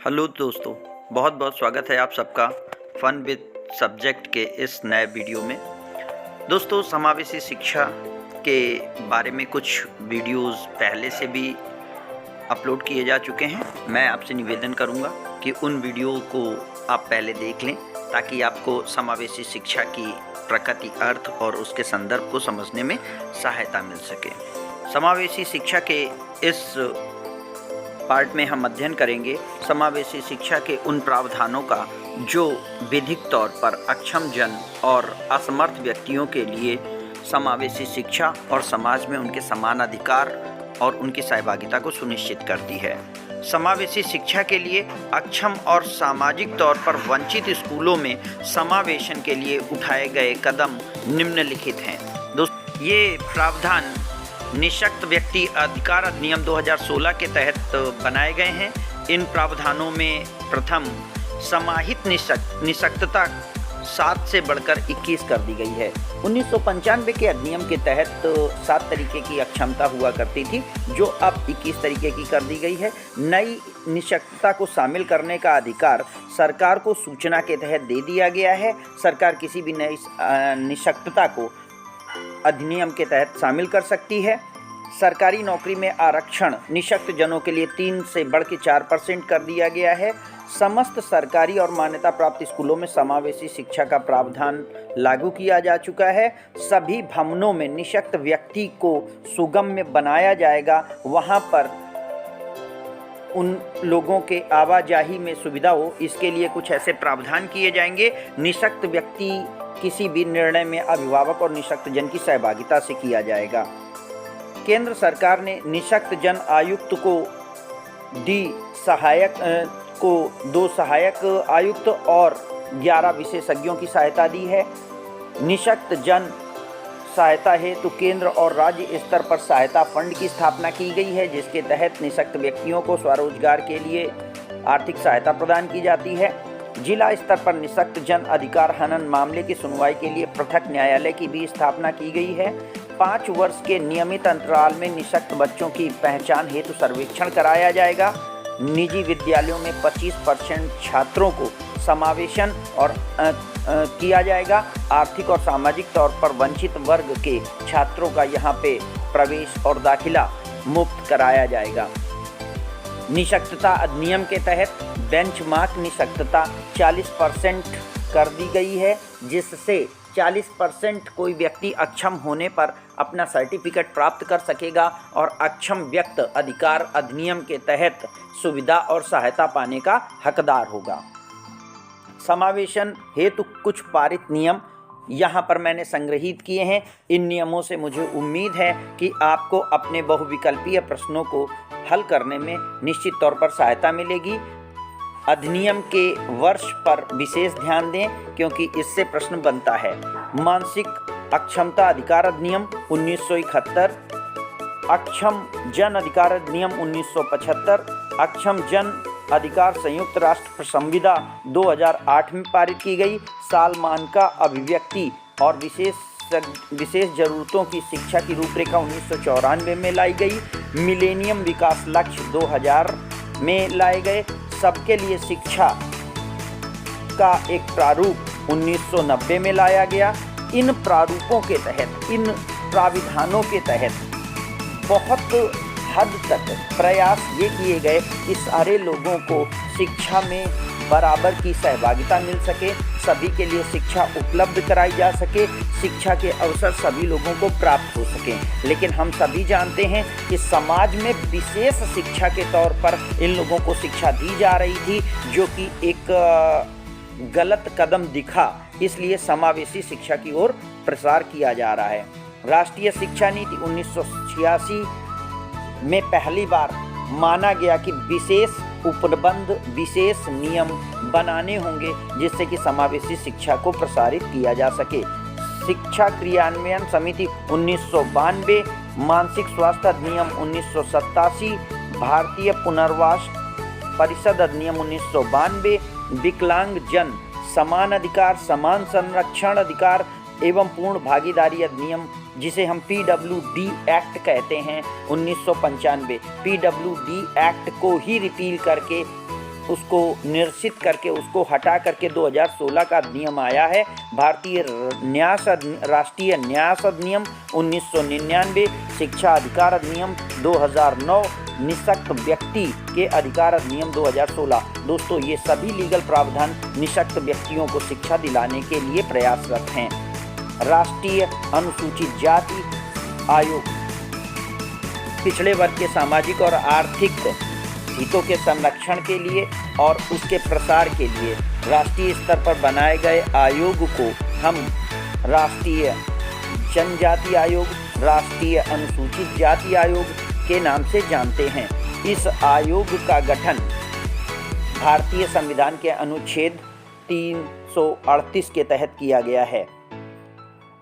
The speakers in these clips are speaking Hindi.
हेलो दोस्तों, बहुत बहुत स्वागत है आप सबका फन विद सब्जेक्ट के इस नए वीडियो में। दोस्तों, समावेशी शिक्षा के बारे में कुछ वीडियोस पहले से भी अपलोड किए जा चुके हैं। मैं आपसे निवेदन करूंगा कि उन वीडियो को आप पहले देख लें ताकि आपको समावेशी शिक्षा की प्रकृति, अर्थ और उसके संदर्भ को समझने में सहायता मिल सके। समावेशी शिक्षा के इस पार्ट में हम अध्ययन करेंगे समावेशी शिक्षा के उन प्रावधानों का जो विधिक तौर पर अक्षम जन और असमर्थ व्यक्तियों के लिए समावेशी शिक्षा और समाज में उनके समान अधिकार और उनकी सहभागिता को सुनिश्चित करती है। समावेशी शिक्षा के लिए अक्षम और सामाजिक तौर पर वंचित स्कूलों में समावेशन के लिए उठाए गए कदम निम्नलिखित हैं। दोस्तों, ये प्रावधान निःशक्त व्यक्ति अधिकार अधिनियम 2016 के तहत बनाए गए हैं। इन प्रावधानों में प्रथम समाहित निःशक्तता 7 से बढ़कर 21 कर दी गई है। 1995 के अधिनियम के तहत 7 तरीके की अक्षमता हुआ करती थी, जो अब 21 तरीके की कर दी गई है। नई निःशक्तता को शामिल करने का अधिकार सरकार को सूचना के तहत दे दिया गया है। सरकार किसी भी नई निःशक्तता को अधिनियम के तहत शामिल कर सकती है। सरकारी नौकरी में आरक्षण निःशक्त जनों के लिए 3 से बढ़ के 4% कर दिया गया है। समस्त सरकारी और मान्यता प्राप्त स्कूलों में समावेशी शिक्षा का प्रावधान लागू किया जा चुका है। सभी भवनों में निःशक्त व्यक्ति को सुगम्य बनाया जाएगा, वहां पर उन लोगों के आवाजाही में सुविधा हो, इसके लिए कुछ ऐसे प्रावधान किए जाएंगे। निःशक्त व्यक्ति किसी भी निर्णय में अभिभावक और निःशक्त जन की सहभागिता से किया जाएगा। केंद्र सरकार ने निःशक्त जन आयुक्त को 2 सहायक आयुक्त और 11 विशेषज्ञों की सहायता दी है। निःशक्त जन सहायता हेतु केंद्र और राज्य स्तर पर सहायता फंड की स्थापना की गई है, जिसके तहत निःशक्त व्यक्तियों को स्वरोजगार के लिए आर्थिक सहायता प्रदान की जाती है। जिला स्तर पर निःशक्त जन अधिकार हनन मामले की सुनवाई के लिए पृथक न्यायालय की भी स्थापना की गई है। 5 वर्ष के नियमित अंतराल में निःशक्त बच्चों की पहचान हेतु सर्वेक्षण कराया जाएगा। निजी विद्यालयों में 25% छात्रों को समावेशन और किया जाएगा। आर्थिक और सामाजिक तौर पर वंचित वर्ग के छात्रों का यहाँ पे प्रवेश और दाखिला मुफ्त कराया जाएगा। निःशक्तता अधिनियम के तहत बेंचमार्क निःशक्तता 40% कर दी गई है, जिससे 40% कोई व्यक्ति अक्षम होने पर अपना सर्टिफिकेट प्राप्त कर सकेगा और अक्षम व्यक्ति अधिकार अधिनियम के तहत सुविधा और सहायता पाने का हकदार होगा। समावेशन हेतु कुछ पारित नियम यहाँ पर मैंने संग्रहित किए हैं। इन नियमों से मुझे उम्मीद है कि आपको अपने बहुविकल्पीय प्रश्नों को हल करने में निश्चित तौर पर सहायता मिलेगी। अधिनियम के वर्ष पर विशेष ध्यान दें, क्योंकि इससे प्रश्न बनता है। मानसिक अक्षमता अधिकार अधिनियम 1971, अक्षम जन अधिकार अधिनियम 1975, अक्षम जन अधिकार संयुक्त राष्ट्र संविधा 2008 में पारित की गई। साल का अभिव्यक्ति और विशेष जरूरतों की शिक्षा की रूपरेखा 1994 में लाई गई। मिलेनियम विकास लक्ष्य 2000 में लाए गए। सबके लिए शिक्षा का एक प्रारूप 1990 में लाया गया। इन प्रारूपों के तहत, इन प्राविधानों के तहत बहुत हद तक प्रयास ये किए गए कि सारे लोगों को शिक्षा में बराबर की सहभागिता मिल सके, सभी के लिए शिक्षा उपलब्ध कराई जा सके, शिक्षा के अवसर सभी लोगों को प्राप्त हो सकें। लेकिन हम सभी जानते हैं कि समाज में विशेष शिक्षा के तौर पर इन लोगों को शिक्षा दी जा रही थी, जो कि एक गलत कदम दिखा। इसलिए समावेशी शिक्षा की ओर प्रसार किया जा रहा है। राष्ट्रीय शिक्षा नीति 1986 में पहली बार माना गया कि विशेष उपबंध, विशेष नियम बनाने होंगे, जिससे कि समावेशी शिक्षा को प्रसारित किया जा सके। शिक्षा क्रियान्वयन समिति 1992, मानसिक स्वास्थ्य अधिनियम 1987, भारतीय पुनर्वास परिषद अधिनियम 1992, विकलांग जन समान अधिकार, समान संरक्षण अधिकार एवं पूर्ण भागीदारी अधिनियम, जिसे हम PWD एक्ट कहते हैं, 1995। PWD एक्ट को ही रिपील करके उसको निरसित करके उसको हटा करके 2016 का अधिनियम आया है, राष्ट्रीय न्यास अधिनियम 1999, शिक्षा अधिकार अधिनियम 2009, निःशक्त व्यक्ति के अधिकार अधिनियम 2016। दोस्तों, ये सभी लीगल प्रावधान निःशक्त व्यक्तियों को शिक्षा दिलाने के लिए प्रयासरत हैं। राष्ट्रीय अनुसूचित जाति आयोग पिछड़े वर्ग के सामाजिक और आर्थिक हितों के संरक्षण के लिए और उसके प्रसार के लिए राष्ट्रीय स्तर पर बनाए गए आयोग को हम राष्ट्रीय जनजाति आयोग, राष्ट्रीय अनुसूचित जाति आयोग के नाम से जानते हैं। इस आयोग का गठन भारतीय संविधान के अनुच्छेद 338 के तहत किया गया है।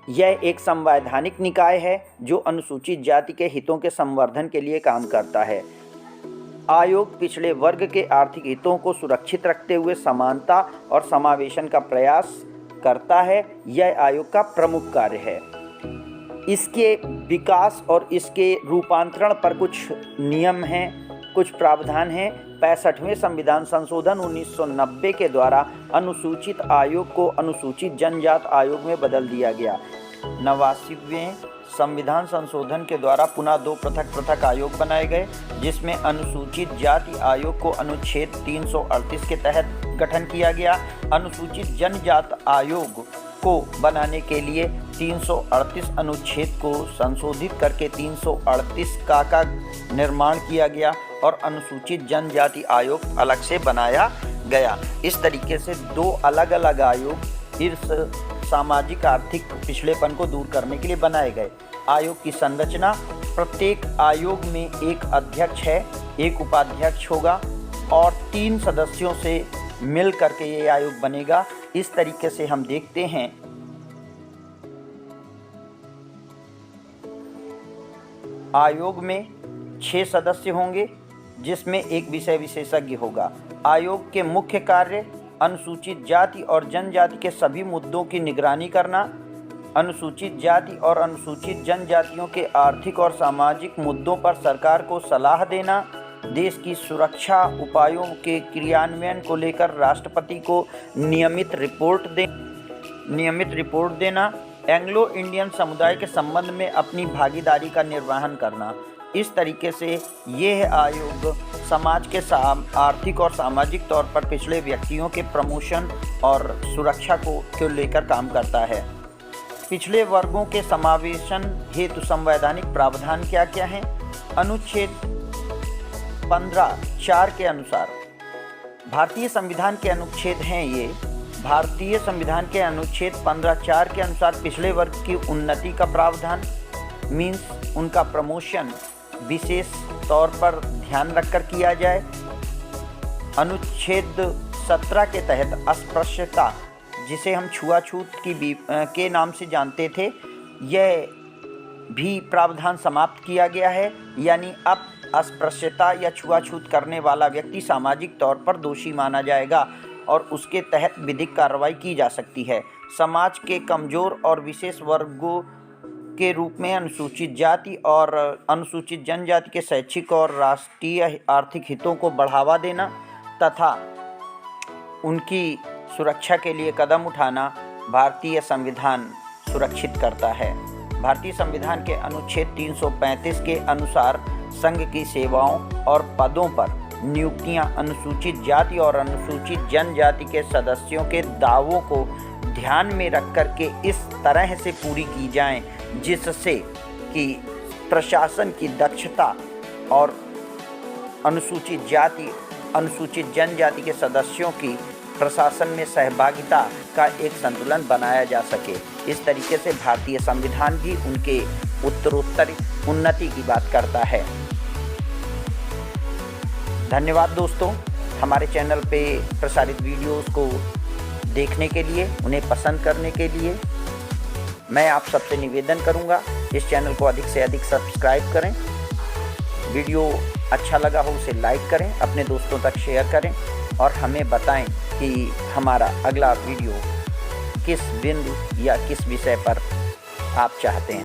यह एक संवैधानिक निकाय है जो अनुसूचित जाति के हितों के संवर्धन के लिए काम करता है। आयोग पिछड़े वर्ग के आर्थिक हितों को सुरक्षित रखते हुए समानता और समावेशन का प्रयास करता है। यह आयोग का प्रमुख कार्य है। इसके विकास और इसके रूपांतरण पर कुछ नियम हैं, कुछ प्रावधान हैं। 65वें संविधान संशोधन 1990 के द्वारा अनुसूचित आयोग को अनुसूचित जनजात आयोग में बदल दिया गया। 89वें संविधान संशोधन के द्वारा पुनः 2 पृथक आयोग बनाए गए, जिसमें अनुसूचित जाति आयोग को अनुच्छेद 338 के तहत गठन किया गया। अनुसूचित जनजात आयोग को बनाने के लिए 338 अनुच्छेद को संशोधित करके 338 का निर्माण किया गया और अनुसूचित जनजाति आयोग अलग से बनाया गया। इस तरीके से 2 अलग अलग आयोग इस सामाजिक आर्थिक पिछड़ेपन को दूर करने के लिए बनाए गए। आयोग की संरचना: प्रत्येक आयोग में एक अध्यक्ष है, एक उपाध्यक्ष होगा और 3 सदस्यों से मिल करके ये आयोग बनेगा। इस तरीके से हम देखते हैं आयोग में 6 सदस्य होंगे, जिसमें एक विषय विशेषज्ञ होगा। आयोग के मुख्य कार्य: अनुसूचित जाति और जनजाति के सभी मुद्दों की निगरानी करना, अनुसूचित जाति और अनुसूचित जनजातियों के आर्थिक और सामाजिक मुद्दों पर सरकार को सलाह देना, देश की सुरक्षा उपायों के क्रियान्वयन को लेकर राष्ट्रपति को नियमित रिपोर्ट देना, एंग्लो इंडियन समुदाय के संबंध में अपनी भागीदारी का निर्वहन करना। इस तरीके से यह आयोग समाज के आर्थिक और सामाजिक तौर पर पिछड़े व्यक्तियों के प्रमोशन और सुरक्षा को लेकर काम करता है। पिछड़े वर्गों के समावेशन हेतु संवैधानिक प्रावधान क्या क्या हैं? अनुच्छेद 15(4) के अनुसार भारतीय संविधान के अनुच्छेद हैं ये। भारतीय संविधान के अनुच्छेद 15(4) के अनुसार पिछड़े वर्ग की उन्नति का प्रावधान मीन्स उनका प्रमोशन विशेष तौर पर ध्यान रखकर किया जाए। अनुच्छेद 17 के तहत अस्पृश्यता, जिसे हम छुआछूत के नाम से जानते थे, यह भी प्रावधान समाप्त किया गया है। यानी अब अस्पृश्यता या छुआछूत करने वाला व्यक्ति सामाजिक तौर पर दोषी माना जाएगा और उसके तहत विधिक कार्रवाई की जा सकती है। समाज के कमज़ोर और विशेष वर्गों के रूप में अनुसूचित जाति और अनुसूचित जनजाति के शैक्षिक और राष्ट्रीय आर्थिक हितों को बढ़ावा देना तथा उनकी सुरक्षा के लिए कदम उठाना भारतीय संविधान सुरक्षित करता है। भारतीय संविधान के अनुच्छेद 335 के अनुसार संघ की सेवाओं और पदों पर नियुक्तियां अनुसूचित जाति और अनुसूचित जनजाति के सदस्यों के दावों को ध्यान में रख कर के इस तरह से पूरी की जाएं जिससे कि प्रशासन की दक्षता और अनुसूचित जाति अनुसूचित जनजाति के सदस्यों की प्रशासन में सहभागिता का एक संतुलन बनाया जा सके। इस तरीके से भारतीय संविधान भी उनके उत्तरोत्तर उन्नति की बात करता है। धन्यवाद दोस्तों, हमारे चैनल पे प्रसारित वीडियोस को देखने के लिए, उन्हें पसंद करने के लिए मैं आप सबसे निवेदन करूंगा इस चैनल को अधिक से अधिक सब्सक्राइब करें। वीडियो अच्छा लगा हो उसे लाइक करें, अपने दोस्तों तक शेयर करें और हमें बताएं कि हमारा अगला वीडियो किस बिंदु या किस विषय पर आप चाहते हैं।